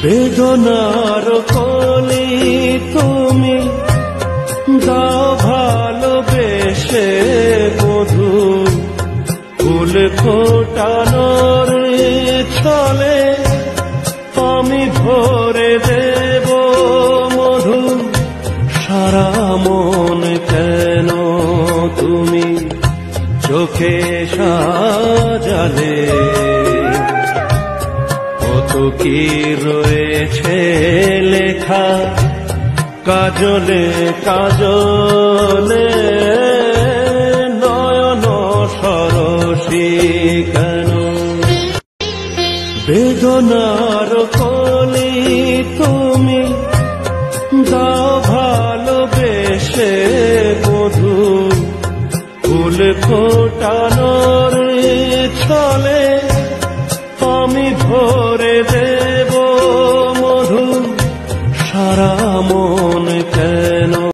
বেদনার কলি তুমি দাও ভালোবেসে মধু ফুল ফোটানোর ছলে আমি ভরে দেব মধু সারা মন কেন তুমি চোখে সাজালে কত কি রয়েছে লেখা কাজলে কাজলে নয়ন সরসী কেন বেদনার কলি তুমি দাও ভালোবেসে মধু ফুল ফোটানোর ছলে আমি ভরে দেব মধু সারা মন কেন